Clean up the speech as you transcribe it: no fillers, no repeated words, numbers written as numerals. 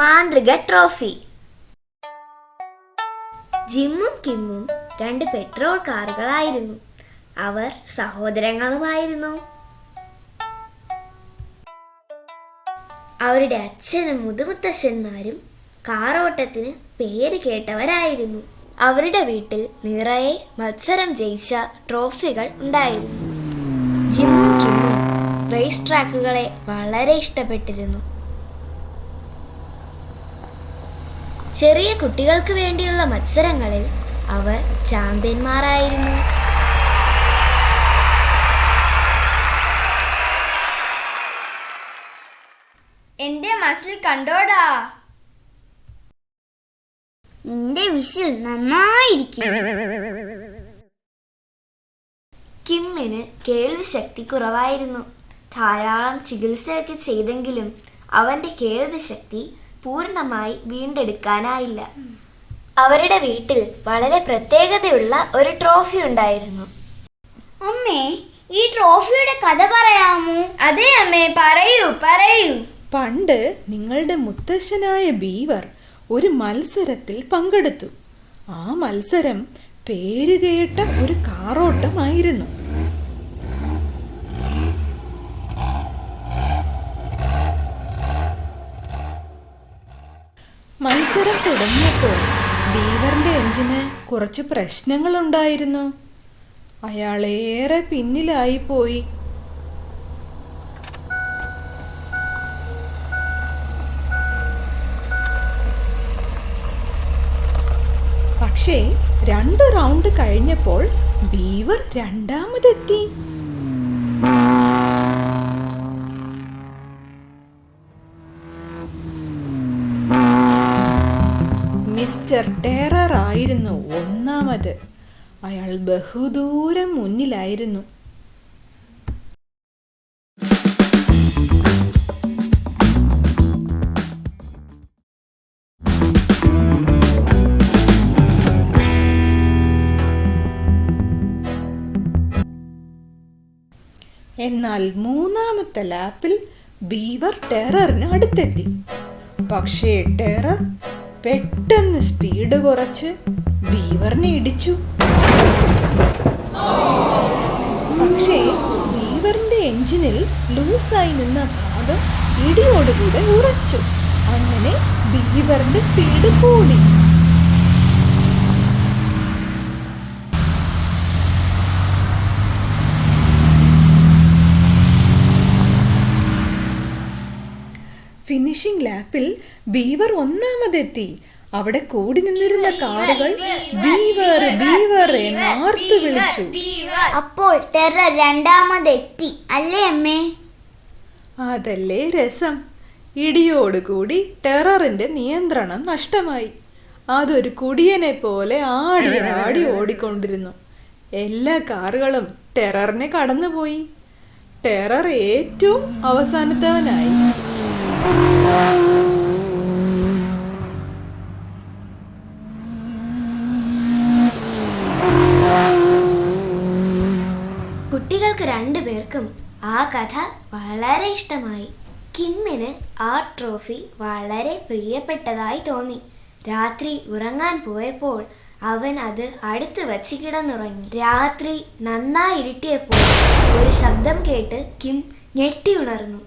മാന്ത്രിക trophy. ജിമ്മും കിമ്മും 2 petrol കാറുകളായിരുന്നു. അവർ സഹോദരങ്ങളുമായിരുന്നു. അവരുടെ അച്ഛനും മുതുമുത്തശ്ശന്മാരും കാറോട്ടത്തിന് പേര് കേട്ടവരായിരുന്നു. അവരുടെ വീട്ടിൽ നിറയെ മത്സരം ജയിച്ച ട്രോഫികൾ ഉണ്ടായിരുന്നു. ജിമ്മും കിമ്മും റേസ് ട്രാക്കുകളെ വളരെ ഇഷ്ടപ്പെട്ടിരുന്നു. ചെറിയ കുട്ടികൾക്ക് വേണ്ടിയുള്ള മത്സരങ്ങളിൽ അവർ ചാമ്പ്യന്മാരായിരുന്നു. എന്റെ മസിൽ കണ്ടോടാ. നിന്റെ വിസിൽ നന്നായിരിക്കും. കിമ്മിന് കേൾവിശക്തി കുറവായിരുന്നു. ധാരാളം ചികിത്സയൊക്കെ ചെയ്തെങ്കിലും അവന്റെ കേൾവിശക്തി പൂർണ്ണമായി വീണ്ടെടുക്കാനായില്ല. അവരുടെ വീട്ടിൽ വളരെ പ്രത്യേകതയുള്ള ഒരു ട്രോഫി ഉണ്ടായിരുന്നു. അമ്മേ, ഈ ട്രോഫിയുടെ കഥ പറയാമോ? അതെ അമ്മേ, പറയൂ പറയൂ. പണ്ട് നിങ്ങളുടെ മുത്തശ്ശനായ ബീവർ ഒരു മത്സരത്തിൽ പങ്കെടുത്തു. ആ മത്സരം പേരുകേട്ട ഒരു കാറോട്ടമായിരുന്നു. മത്സരം തുടങ്ങിയപ്പോൾ ബീവറിന്റെ എഞ്ചിന് കുറച്ച് പ്രശ്നങ്ങളുണ്ടായിരുന്നു. അയാളേറെ പിന്നിലായിപ്പോയി. പക്ഷേ 2 റൗണ്ട് കഴിഞ്ഞപ്പോൾ ബീവർ രണ്ടാമതെത്തി. മിസ്റ്റർ ടെറർ ആയിരുന്നു ഒന്നാമത്. അയാൾ ബഹുദൂരം മുന്നിലായിരുന്നു. എന്നാൽ മൂന്നാമത്തെ ലാപ്പിൽ ബീവർ ടെററിന് അടുത്തെത്തി. പക്ഷേ ടെറർ പെട്ടെന്ന് സ്പീഡ് കുറച്ച് ബീവറിനെ ഇടിച്ചു. പക്ഷേ ബീവറിന്റെ എഞ്ചിനിൽ ലൂസായി നിന്ന ഭാഗം ഇടിയോടുകൂടെ ഉറച്ചു. അങ്ങനെ ബീവറിന്റെ സ്പീഡ് കൂടി. ഫിനിഷിംഗ് ലാപ്പിൽ ബീവർ ഒന്നാമതെത്തി. അവിടെ കൂടി നിന്നിരുന്ന കാറുകൾ ബീവർ ബീവർ എന്ന് ആർത്തു വിളിച്ചു. അപ്പോൾ ടെറർ രണ്ടാമതെത്തി അല്ലേ അമ്മേ? അതല്ലേ രസം. ഇടിയോടുകൂടി ടെററിന്റെ നിയന്ത്രണം നഷ്ടമായി. അതൊരു കുടിയനെ പോലെ ആടി ആടി ഓടിക്കൊണ്ടിരുന്നു. എല്ലാ കാറുകളും ടെററിനെ കടന്നുപോയി. ടെറർ ഏറ്റവും അവസാനത്തവനായി. കുട്ടികൾക്ക് 2 പേർക്കും ആ കഥ വളരെ ഇഷ്ടമായി. കിമ്മിന് ആ ട്രോഫി വളരെ പ്രിയപ്പെട്ടതായി തോന്നി. രാത്രി ഉറങ്ങാൻ പോയപ്പോൾ അവൻ അത് അടുത്ത് വച്ച് കിടന്നുറങ്ങി. രാത്രി നന്നായി ഇരുട്ടിയപ്പോൾ ഒരു ശബ്ദം കേട്ട് കിം ഞെട്ടി ഉണർന്നു.